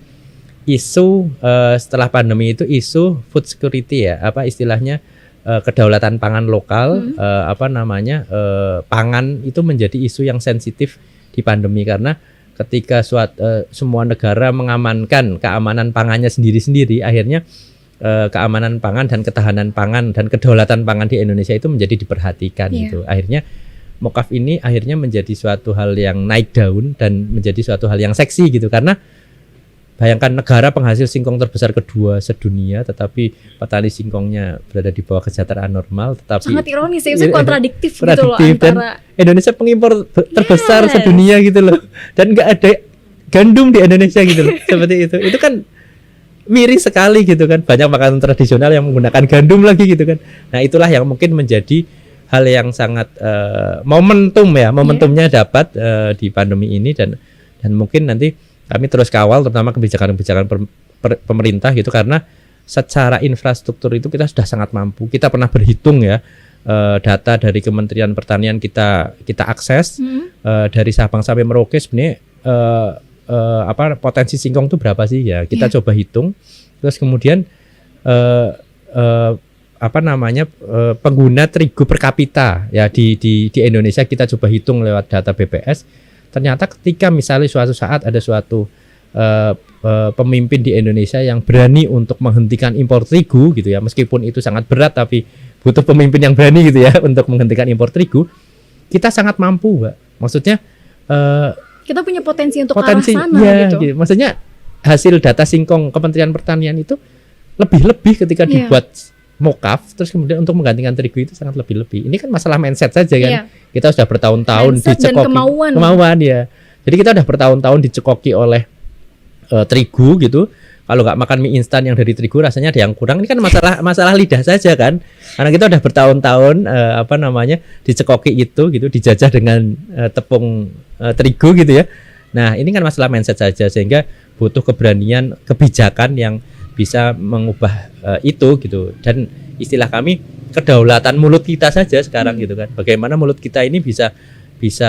isu setelah pandemi itu isu food security ya, apa istilahnya, kedaulatan pangan lokal, pangan itu menjadi isu yang sensitif di pandemi, karena ketika semua negara mengamankan keamanan pangannya sendiri-sendiri, akhirnya keamanan pangan dan ketahanan pangan dan kedaulatan pangan di Indonesia itu menjadi diperhatikan gitu. Akhirnya Mokaf ini akhirnya menjadi suatu hal yang naik daun dan menjadi suatu hal yang seksi gitu, karena bayangkan negara penghasil singkong terbesar kedua sedunia, tetapi petani singkongnya berada di bawah kesejahteraan normal, tetapi sangat ironis ya, kontradiktif gitu loh dan antara Indonesia pengimpor terbesar sedunia gitu loh, dan nggak ada gandum di Indonesia gitu loh. Seperti itu kan miris sekali gitu kan. Banyak makanan tradisional yang menggunakan gandum lagi gitu kan. Nah itulah yang mungkin menjadi hal yang sangat momentumnya dapat di pandemi ini, dan mungkin nanti kami terus kawal terutama kebijakan-kebijakan pemerintah gitu, karena secara infrastruktur itu kita sudah sangat mampu. Kita pernah berhitung ya, data dari Kementerian Pertanian kita akses dari Sabang sampai Merauke sebenarnya potensi singkong itu berapa sih ya, kita coba hitung. Terus kemudian pengguna terigu per kapita ya di Indonesia kita coba hitung lewat data BPS. Ternyata ketika misalnya suatu saat ada suatu pemimpin di Indonesia yang berani untuk menghentikan impor terigu gitu ya, meskipun itu sangat berat tapi butuh pemimpin yang berani gitu ya untuk menghentikan impor terigu, kita sangat mampu, Mbak. Maksudnya kita punya potensi untuk arah sana gitu. Maksudnya hasil data singkong Kementerian Pertanian itu lebih ketika dibuat Mokaf, terus kemudian untuk menggantikan terigu itu sangat lebih. Ini kan masalah mindset saja kan. Kita sudah bertahun-tahun dicekoki kemauan ya. Jadi kita sudah bertahun-tahun dicekoki oleh terigu gitu. Kalau nggak makan mie instan yang dari terigu rasanya ada yang kurang. Ini kan masalah lidah saja kan. Karena kita sudah bertahun-tahun dicekoki itu gitu, dijajah dengan tepung terigu gitu ya. Nah, ini kan masalah mindset saja, sehingga butuh keberanian kebijakan yang bisa mengubah itu gitu. Dan istilah kami kedaulatan mulut kita saja sekarang gitu kan. Bagaimana mulut kita ini bisa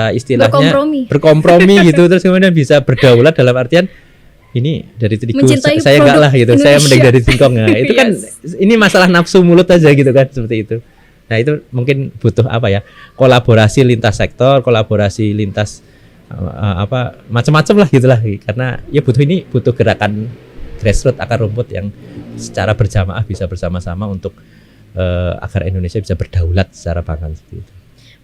istilahnya berkompromi gitu, terus kemudian bisa berdaulat dalam artian ini dari terigu saya enggak lah gitu. Indonesia. Saya mending dari singkong. Nah, itu kan ini masalah nafsu mulut aja gitu kan, seperti itu. Nah, itu mungkin butuh kolaborasi lintas sektor, kolaborasi lintas macam-macam lah gitulah, karena ya butuh gerakan grassroots, akar rumput yang secara berjamaah bisa bersama-sama untuk agar Indonesia bisa berdaulat secara pangan seperti itu.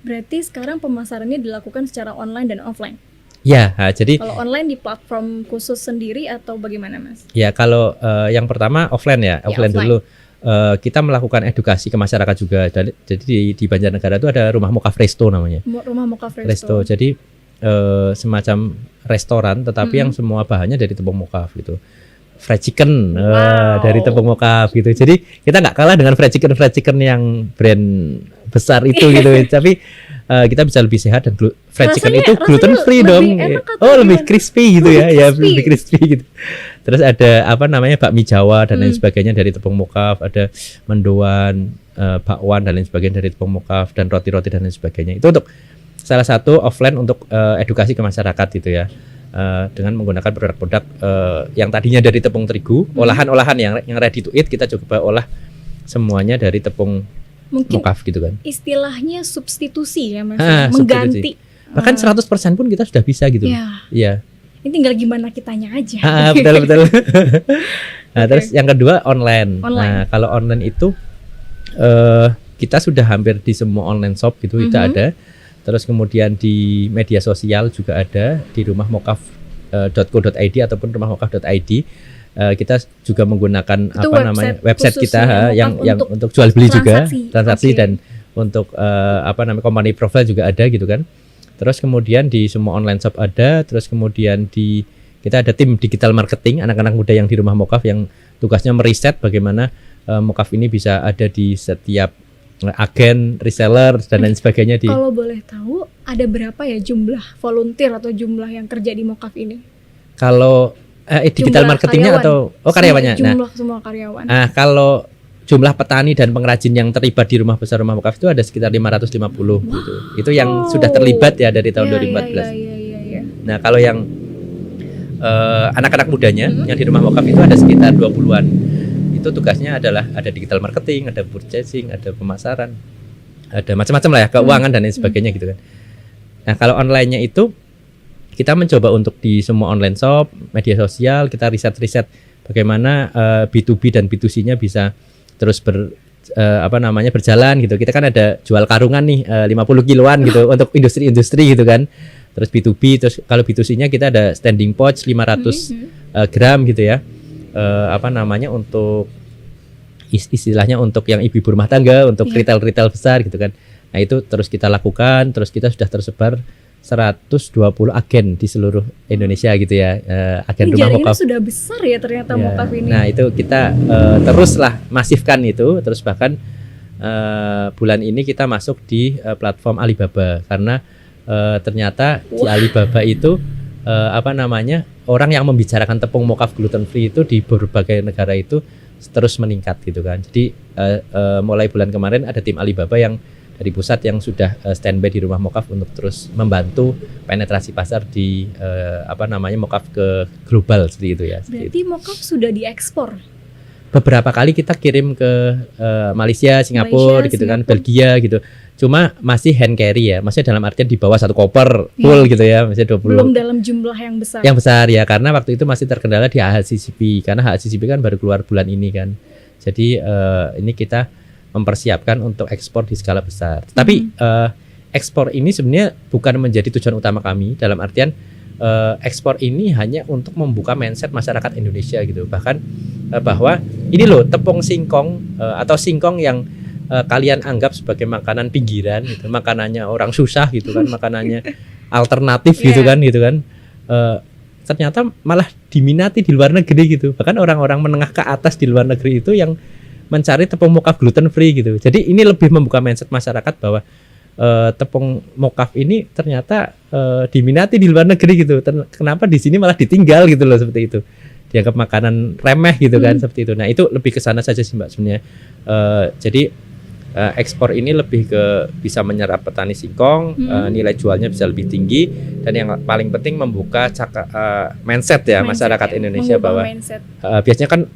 Berarti sekarang pemasarannya dilakukan secara online dan offline? Ya, jadi kalau online di platform khusus sendiri atau bagaimana, Mas? Ya, kalau yang pertama offline ya, offline dulu. Kita melakukan edukasi ke masyarakat juga. Jadi di Banjarnegara itu ada Rumah Mokaf Resto namanya. Rumah Mokaf Resto. Jadi semacam restoran, tetapi yang semua bahannya dari tepung mokaf gitu. Fried chicken dari tepung mokaf gitu. Jadi kita nggak kalah dengan fried chicken yang brand besar itu gitu. Tapi kita bisa lebih sehat, dan fried chicken itu gluten free dong. Lebih crispy gitu ya. Ya lebih crispy gitu. Terus ada bakmi Jawa dan lain sebagainya dari tepung mokaf, ada mendoan, bakwan dan lain sebagainya dari tepung mokaf, dan roti-roti dan lain sebagainya. Itu untuk salah satu offline untuk edukasi ke masyarakat gitu ya. Dengan menggunakan produk-produk yang tadinya dari tepung terigu, olahan-olahan yang ready to eat kita coba olah semuanya dari tepung mokaf gitu kan. Istilahnya substitusi ya, Mas. Mengganti. Bahkan 100% pun kita sudah bisa gitu. Iya. Ini tinggal gimana kitanya aja. Betul. Nah, terus yang kedua online. Nah, kalau online itu kita sudah hampir di semua online shop gitu kita ada. Terus kemudian di media sosial juga ada, di rumahmokaf.co.id ataupun rumahmokaf.id. Kita juga menggunakan itu website kita yang untuk jual beli juga, transaksi dan untuk company profile juga ada gitu kan. Terus kemudian di semua online shop ada, terus kemudian kita ada tim digital marketing, anak-anak muda yang di Rumah Mokaf yang tugasnya meriset bagaimana Mokaf ini bisa ada di setiap agen, reseller dan lain sebagainya. Kalau boleh tahu, ada berapa ya jumlah volunteer atau jumlah yang kerja di Mokaf ini? Kalau digital marketingnya karyawan, atau karyawannya? Jumlah semua karyawan. Kalau jumlah petani dan pengrajin yang terlibat di rumah besar rumah wakaf itu ada sekitar 550 gitu. Itu yang sudah terlibat ya dari tahun 2014. Iya. Nah, kalau yang anak-anak mudanya yang di rumah wakaf itu ada sekitar 20-an. Itu tugasnya adalah ada digital marketing, ada purchasing, ada pemasaran, ada macam-macam lah ya, keuangan dan lain sebagainya gitu kan. Nah, kalau online-nya itu kita mencoba untuk di semua online shop, media sosial, kita riset-riset bagaimana B2B dan B2C-nya bisa terus berjalan gitu. Kita kan ada jual karungan nih 50 kiloan gitu untuk industri-industri gitu kan. Terus B2B, terus kalau B2C-nya kita ada standing pouch 500 gram gitu ya. Untuk istilahnya untuk yang ibu-ibu rumah tangga, untuk retail-retail besar gitu kan. Nah, itu terus kita lakukan, terus kita sudah tersebar 120 agen di seluruh Indonesia gitu ya. Agen rumah wakaf sudah besar ya ternyata wakaf ini. Nah, itu kita teruslah masifkan itu, terus bahkan bulan ini kita masuk di platform Alibaba karena ternyata di Alibaba itu orang yang membicarakan tepung mokaf gluten free itu di berbagai negara itu terus meningkat gitu kan. Jadi mulai bulan kemarin ada tim Alibaba yang dari pusat yang sudah standby di rumah mokaf untuk terus membantu penetrasi pasar di mokaf ke global seperti itu ya. Berarti mokaf sudah diekspor. Beberapa kali kita kirim ke Malaysia, Singapura gitu kan, Belgia gitu. Cuma masih hand carry ya, maksudnya dalam artian di bawah 1 koper full gitu ya, maksudnya 20. Belum dalam jumlah yang besar. Yang besar ya, karena waktu itu masih terkendala di HACCP, karena HACCP kan baru keluar bulan ini kan. Jadi ini kita mempersiapkan untuk ekspor di skala besar. Tapi ekspor ini sebenarnya bukan menjadi tujuan utama kami, dalam artian ekspor ini hanya untuk membuka mindset masyarakat Indonesia gitu. Bahkan bahwa ini loh tepung singkong atau singkong yang kalian anggap sebagai makanan pinggiran gitu, makanannya orang susah gitu kan, makanannya alternatif gitu kan. Ternyata malah diminati di luar negeri gitu. Bahkan orang-orang menengah ke atas di luar negeri itu yang mencari tepung mokaf gluten free gitu. Jadi ini lebih membuka mindset masyarakat bahwa tepung mokaf ini ternyata diminati di luar negeri gitu. Kenapa di sini malah ditinggal gitu loh, seperti itu. Dianggap makanan remeh gitu kan, seperti itu. Nah, itu lebih ke sana saja sih Mbak sebenarnya. Jadi ekspor ini lebih ke bisa menyerap petani singkong, nilai jualnya bisa lebih tinggi, dan yang paling penting membuka mindset ya masyarakat Indonesia bahwa biasanya kan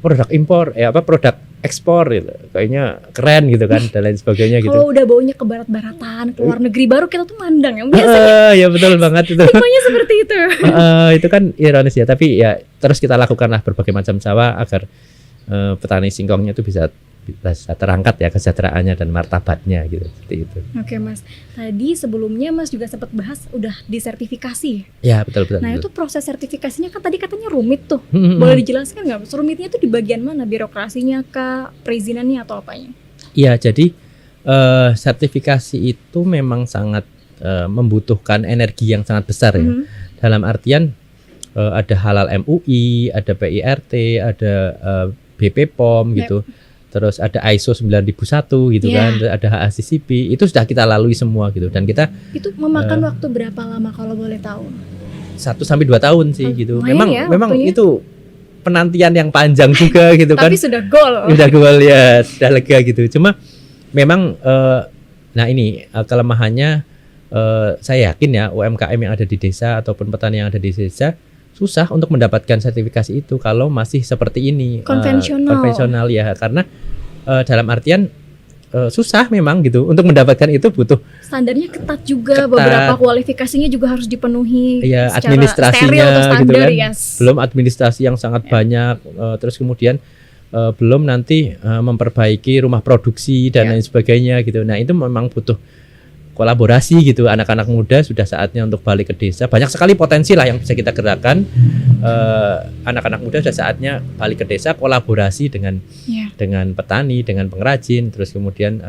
produk impor produk ekspor gitu, kayaknya keren gitu kan dan lain sebagainya gitu. Kalau udah baunya ke barat-baratan, ke luar negeri baru kita tuh mandang yang biasanya. Ya betul banget itu. Tipenya seperti itu. Itu kan ironis ya, tapi ya terus kita lakukanlah berbagai macam cara agar petani singkongnya itu bisa terangkat ya kesejahteraannya dan martabatnya gitu, seperti itu. Oke Mas, tadi sebelumnya Mas juga sempat bahas udah disertifikasi. Ya betul. Nah itu proses sertifikasinya kan tadi katanya rumit tuh. Boleh dijelaskan nggak? Rumitnya itu di bagian mana? Birokrasinya kah, perizinannya atau apanya? Iya, jadi sertifikasi itu memang sangat membutuhkan energi yang sangat besar ya. Dalam artian ada halal MUI, ada PIRT, ada BP POM gitu. Terus ada ISO 9001 gitu kan, ada HACCP, itu sudah kita lalui semua gitu, dan kita itu memakan waktu berapa lama kalau boleh tahu? 1 sampai 2 tahun sih gitu. Memang waktunya. Itu penantian yang panjang juga gitu kan. Tapi sudah goal. Sudah goal ya, sudah lega gitu. Cuma memang nah ini kelemahannya saya yakin ya UMKM yang ada di desa ataupun petani yang ada di desa susah untuk mendapatkan sertifikasi itu kalau masih seperti ini konvensional ya, karena dalam artian susah memang gitu untuk mendapatkan itu, butuh standarnya ketat juga, beberapa kualifikasinya juga harus dipenuhi ya, secara administrasinya steril atau standar, gitu kan. Belum administrasi yang sangat banyak, terus kemudian belum nanti memperbaiki rumah produksi dan lain sebagainya gitu. Nah, itu memang butuh kolaborasi gitu. Anak-anak muda sudah saatnya untuk balik ke desa. Banyak sekali potensi lah yang bisa kita gerakkan. Anak-anak muda sudah saatnya balik ke desa, kolaborasi dengan petani, dengan pengrajin, terus kemudian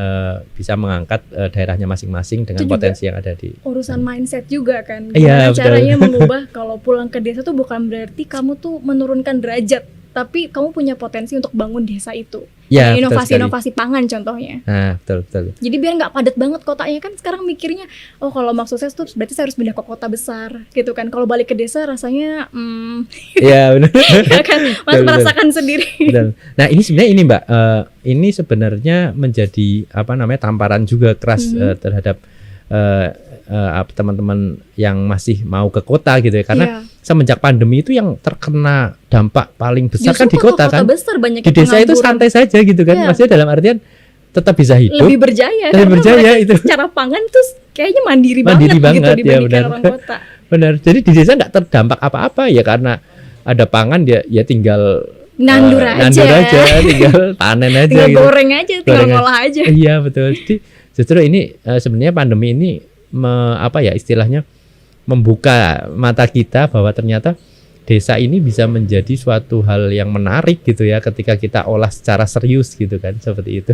bisa mengangkat daerahnya masing-masing dengan potensi yang ada di urusan mindset juga kan. Gimana caranya mengubah kalau pulang ke desa tuh bukan berarti kamu tuh menurunkan derajat, tapi kamu punya potensi untuk bangun desa itu. Ya, Dengan betul sekali. inovasi-inovasi pangan contohnya. Nah, betul. Jadi biar nggak padat banget kotanya, kan sekarang mikirnya, oh kalau mau sukses tuh berarti saya harus pindah ke kota besar gitu kan. Kalau balik ke desa rasanya Iya, benar. ya kan Mas Betul. merasakan sendiri. Betul. Nah, ini sebenarnya ini Mbak, ini sebenarnya menjadi tamparan juga keras terhadap teman-teman yang masih mau ke kota gitu ya, karena Iya. semenjak pandemi itu yang terkena dampak paling besar Justru kan di kota kan. besar banyak Di desa itu pengangguran. santai saja gitu kan. Iya. Maksudnya dalam artian tetap bisa hidup. Lebih berjaya Lebih karena berjaya mereka itu. secara pangan tuh kayaknya mandiri Mandiri banget gitu banget, ya, dibandingkan benar. orang kota. Benar. Jadi di desa nggak terdampak apa-apa ya, karena ada pangan ya tinggal Nandur aja. tinggal panen aja Tinggal gitu. goreng aja, tinggal Goreng aja. ngolah aja. Iya, betul. Jadi justru ini sebenarnya pandemi ini istilahnya membuka mata kita bahwa ternyata desa ini bisa menjadi suatu hal yang menarik gitu ya, ketika kita olah secara serius gitu kan, seperti itu.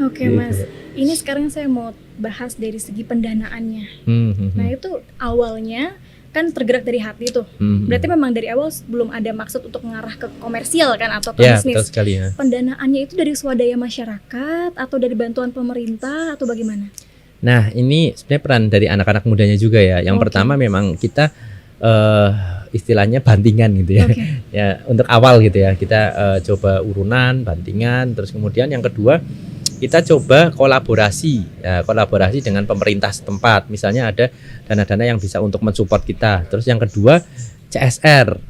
Oke Gitu. Mas, ini sekarang saya mau bahas dari segi pendanaannya. Nah itu awalnya kan tergerak dari hati tuh. Berarti memang dari awal belum ada maksud untuk mengarah ke komersial kan atau ke Ya, betul bisnis. sekali ya. Pendanaannya itu dari swadaya masyarakat atau dari bantuan pemerintah atau bagaimana? Nah, ini sebenarnya peran dari anak-anak mudanya juga ya. Yang Oke. pertama memang kita istilahnya bantingan gitu ya. Oke. Ya, untuk awal gitu ya. Kita coba urunan, bantingan, terus kemudian yang kedua kita coba kolaborasi. Ya, kolaborasi dengan pemerintah setempat. Misalnya ada dana-dana yang bisa untuk mensupport kita. Terus yang kedua CSR.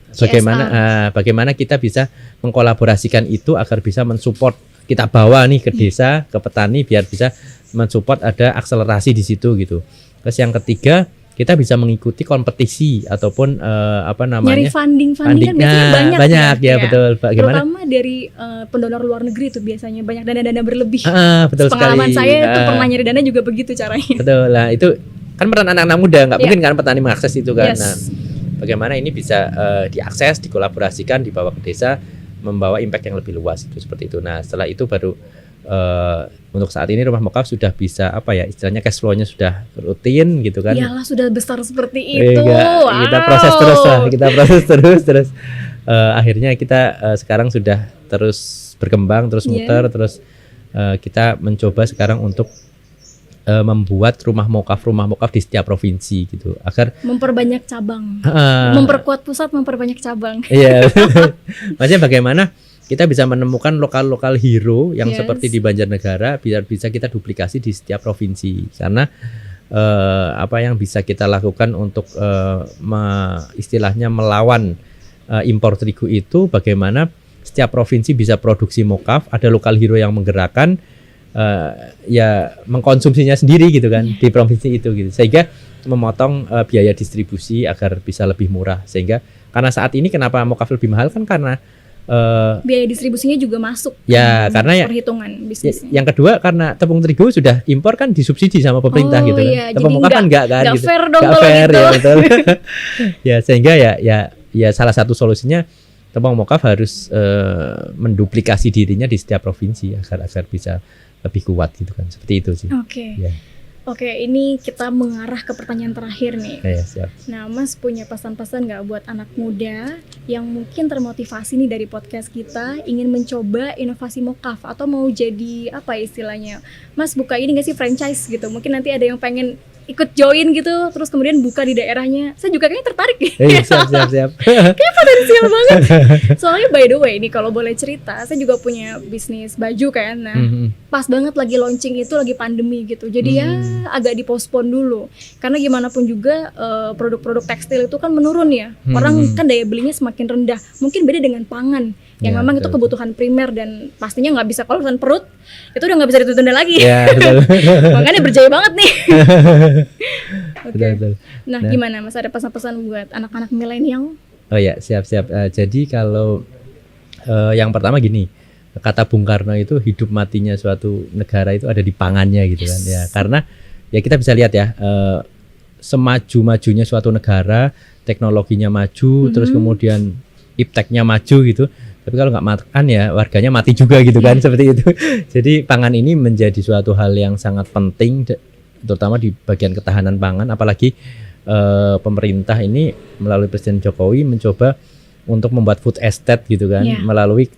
Bagaimana kita bisa mengkolaborasikan itu agar bisa mensupport, kita bawa nih ke desa, ke petani biar bisa mensupport ada akselerasi di situ gitu. Terus yang ketiga kita bisa mengikuti kompetisi ataupun Nyari funding kan biasanya banyak ya, betul. Bagaimana? Terutama dari pendonor luar negeri tuh biasanya banyak dana-dana berlebih. Betul Pengalaman sekali. saya itu pernah nyari dana juga begitu caranya. Betul lah, itu kan peran anak-anak muda, nggak mungkin kan petani mengakses itu kan. Yes. Nah, bagaimana ini bisa diakses, dikolaborasikan, dibawa ke desa, membawa impact yang lebih luas itu seperti itu. Nah, setelah itu baru untuk saat ini Rumah Mokaf sudah bisa istilahnya cash flow-nya sudah rutin gitu kan. Iyalah sudah besar seperti itu. Kita proses terus lah, terus akhirnya kita sekarang sudah terus berkembang, terus muter, terus kita mencoba sekarang untuk membuat rumah mokaf di setiap provinsi gitu, agar memperbanyak cabang, memperkuat pusat, memperbanyak cabang. Iya. Maksudnya bagaimana kita bisa menemukan lokal hero yang seperti di Banjarnegara, biar bisa kita duplikasi di setiap provinsi. Karena apa yang bisa kita lakukan untuk istilahnya melawan impor terigu itu, bagaimana setiap provinsi bisa produksi mokaf, ada lokal hero yang menggerakkan, ya mengkonsumsinya sendiri gitu kan di provinsi itu gitu, sehingga memotong biaya distribusi agar bisa lebih murah. Sehingga karena saat ini kenapa mokaf lebih mahal kan karena biaya distribusinya juga masuk karena ya perhitungan bisnisnya. Yang kedua karena tepung terigu sudah impor kan disubsidi sama pemerintah gitu kan. Iya, Tepung mokaf kan enggak gitu. fair dong Nggak kalau fair, gitu. ya betul. Ya sehingga ya salah satu solusinya tepung mokaf harus menduplikasi dirinya di setiap provinsi agar bisa lebih kuat gitu kan, seperti itu sih. Oke. Ya. Oke, ini kita mengarah ke pertanyaan terakhir nih. Ya, siap. Nah, Mas punya pesan-pesan nggak buat anak muda yang mungkin termotivasi nih dari podcast kita, ingin mencoba inovasi mokaf atau mau jadi apa istilahnya? Mas buka ini nggak sih franchise gitu? Mungkin nanti ada yang pengen ikut join gitu, terus kemudian buka di daerahnya. Saya juga kayaknya tertarik nih. Siap. Kayak potensial banget. Soalnya by the way nih, kalau boleh cerita, saya juga punya bisnis baju kan. Nah, pas banget lagi launching itu lagi pandemi gitu. Jadi ya agak dipospon dulu. Karena gimana pun juga produk-produk tekstil itu kan menurun ya. Orang kan daya belinya semakin rendah. Mungkin beda dengan pangan yang Ya, memang betul. itu kebutuhan primer dan pastinya nggak bisa, kalau urusan perut itu udah nggak bisa ditunda lagi. Ya, betul. Makanya berjaya banget nih. Oke. Betul. Nah, gimana Mas, ada pesan-pesan buat anak-anak milenial? Oh ya, siap. Jadi kalau yang pertama gini, kata Bung Karno itu hidup matinya suatu negara itu ada di pangannya gitu kan ya. Karena ya kita bisa lihat ya, semaju-majunya suatu negara, teknologinya maju, terus kemudian ipteknya maju gitu. Tapi kalau nggak makan ya warganya mati juga gitu kan, seperti itu. Jadi pangan ini menjadi suatu hal yang sangat penting, terutama di bagian ketahanan pangan. Apalagi pemerintah ini melalui Presiden Jokowi mencoba untuk membuat food estate gitu kan, Iya. melalui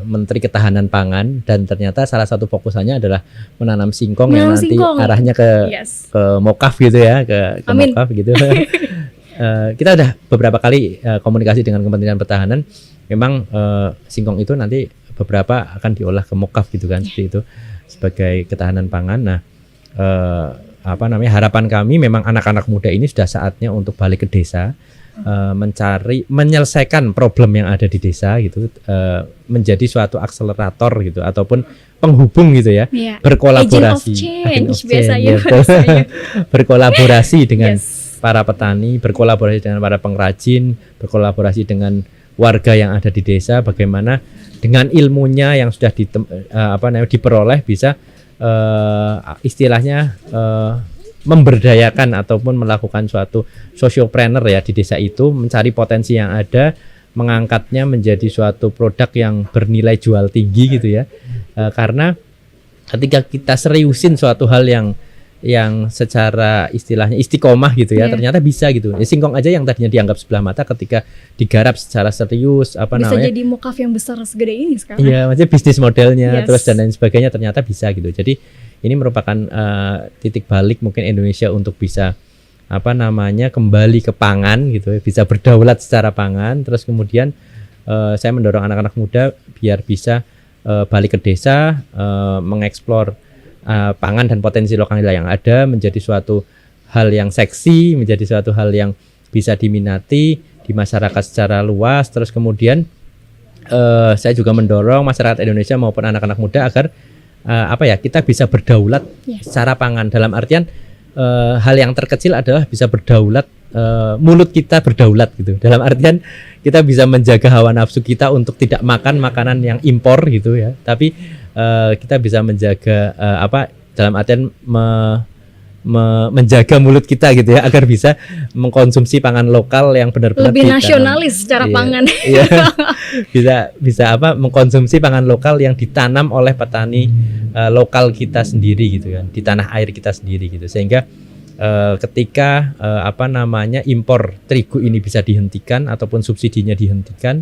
Menteri Ketahanan Pangan, dan ternyata salah satu fokusannya adalah menanam singkong yang Menanam nanti singkong. arahnya Yes. ke mokaf gitu ya, ke Amin. mokaf gitu. Kita udah beberapa kali komunikasi dengan Kementerian Pertahanan, memang singkong itu nanti beberapa akan diolah ke mokaf gitu kan, seperti itu sebagai ketahanan pangan. Nah, harapan kami memang anak-anak muda ini sudah saatnya untuk balik ke desa, menyelesaikan problem yang ada di desa gitu, menjadi suatu akselerator gitu ataupun penghubung gitu ya, Iya. berkolaborasi. Agent of change, Agent of biasanya. change, betul. Berkolaborasi dengan Yes. para petani, berkolaborasi dengan para pengrajin, berkolaborasi dengan warga yang ada di desa, bagaimana dengan ilmunya yang sudah diperoleh bisa istilahnya memberdayakan ataupun melakukan suatu sociopreneur ya di desa itu, mencari potensi yang ada, mengangkatnya menjadi suatu produk yang bernilai jual tinggi gitu ya. Karena ketika kita seriusin suatu hal yang secara istilahnya istiqomah gitu ya, Iya. ternyata bisa gitu. Ya, singkong aja yang tadinya dianggap sebelah mata ketika digarap secara serius Bisa jadi mokaf yang besar segede ini sekarang. iya, maksudnya bisnis modelnya Yes. terus dan lain sebagainya ternyata bisa gitu. Jadi ini merupakan titik balik mungkin Indonesia untuk bisa kembali ke pangan gitu ya, bisa berdaulat secara pangan. Terus kemudian saya mendorong anak-anak muda biar bisa balik ke desa, mengeksplor pangan dan potensi lokal yang ada menjadi suatu hal yang seksi, menjadi suatu hal yang bisa diminati di masyarakat secara luas. Terus kemudian saya juga mendorong masyarakat Indonesia maupun anak-anak muda agar kita bisa berdaulat Yes. secara pangan, dalam artian hal yang terkecil adalah bisa berdaulat, mulut kita berdaulat gitu, dalam artian kita bisa menjaga hawa nafsu kita untuk tidak makan makanan yang impor gitu ya, tapi kita bisa menjaga dalam artian menjaga mulut kita gitu ya, agar bisa mengkonsumsi pangan lokal yang benar-benar Lebih ditanam. nasionalis secara Iya, pangan. iya. bisa mengkonsumsi pangan lokal yang ditanam oleh petani lokal kita sendiri gitu kan, di tanah air kita sendiri gitu, sehingga ketika impor terigu ini bisa dihentikan ataupun subsidinya dihentikan,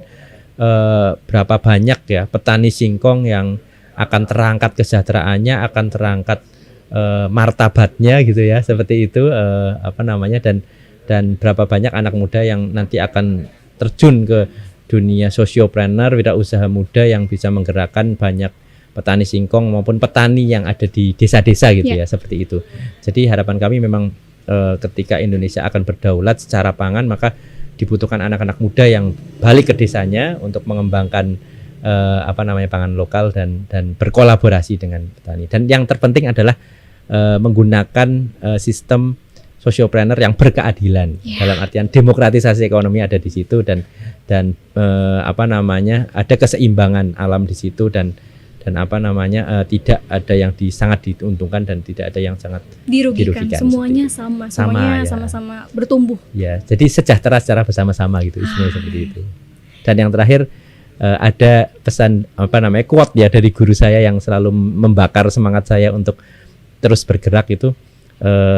berapa banyak ya petani singkong yang akan terangkat kesejahteraannya, akan terangkat martabatnya gitu ya, seperti itu, dan berapa banyak anak muda yang nanti akan terjun ke dunia sosiopreneur, wirausaha muda yang bisa menggerakkan banyak petani singkong maupun petani yang ada di desa-desa gitu ya, seperti itu. Jadi harapan kami memang ketika Indonesia akan berdaulat secara pangan, maka dibutuhkan anak-anak muda yang balik ke desanya untuk mengembangkan pangan lokal dan berkolaborasi dengan petani. Dan yang terpenting adalah menggunakan sistem sosiopreneur yang berkeadilan, dalam artian demokratisasi ekonomi ada di situ, dan ada keseimbangan alam di situ, dan tidak ada yang sangat diuntungkan dan tidak ada yang sangat dirugikan. Semuanya Sama, ya. sama-sama bertumbuh. Ya, jadi sejahtera secara bersama-sama gitu, istilahnya seperti itu. Dan yang terakhir ada pesan quote ya dari guru saya yang selalu membakar semangat saya untuk terus bergerak itu,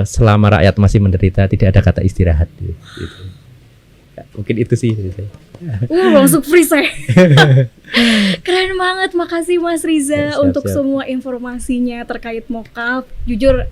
selama rakyat masih menderita tidak ada kata istirahat gitu. Ya, mungkin itu sih dari saya. Langsung free saya. Keren banget, makasih Mas Riza untuk semua informasinya terkait mokaf. Jujur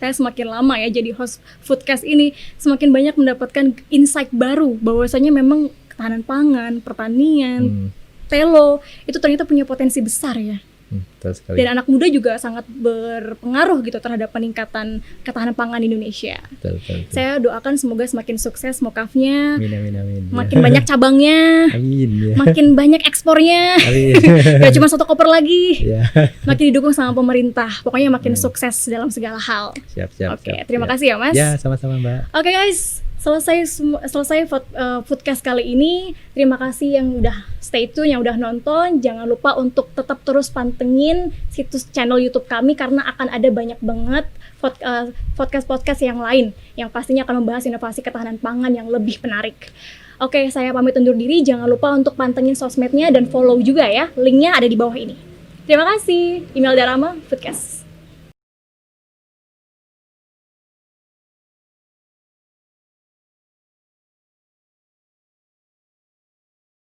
saya semakin lama ya jadi host Foodcast ini, semakin banyak mendapatkan insight baru bahwasanya memang ketahanan pangan, pertanian, telo itu ternyata punya potensi besar ya. Betul sekali. Dan anak muda juga sangat berpengaruh gitu terhadap peningkatan ketahanan pangan Indonesia. Betul. Saya doakan semoga semakin sukses mokafnya, Amin. makin banyak cabangnya, Amin. Ya. makin banyak ekspornya, Amin. gak cuma satu koper lagi, Ya. makin didukung sama pemerintah, pokoknya makin sukses dalam segala hal. Siap. Oke, terima kasih ya Mas. Ya, sama-sama Mbak. Oke guys, selesai Foodcast kali ini. Terima kasih yang udah stay tune, yang udah nonton. Jangan lupa untuk tetap terus pantengin situs channel YouTube kami karena akan ada banyak banget podcast yang lain yang pastinya akan membahas inovasi ketahanan pangan yang lebih menarik. Oke, saya pamit undur diri. Jangan lupa untuk pantengin sosmednya dan follow juga ya. Linknya ada di bawah ini. Terima kasih. Imelda Rahma, Foodcast.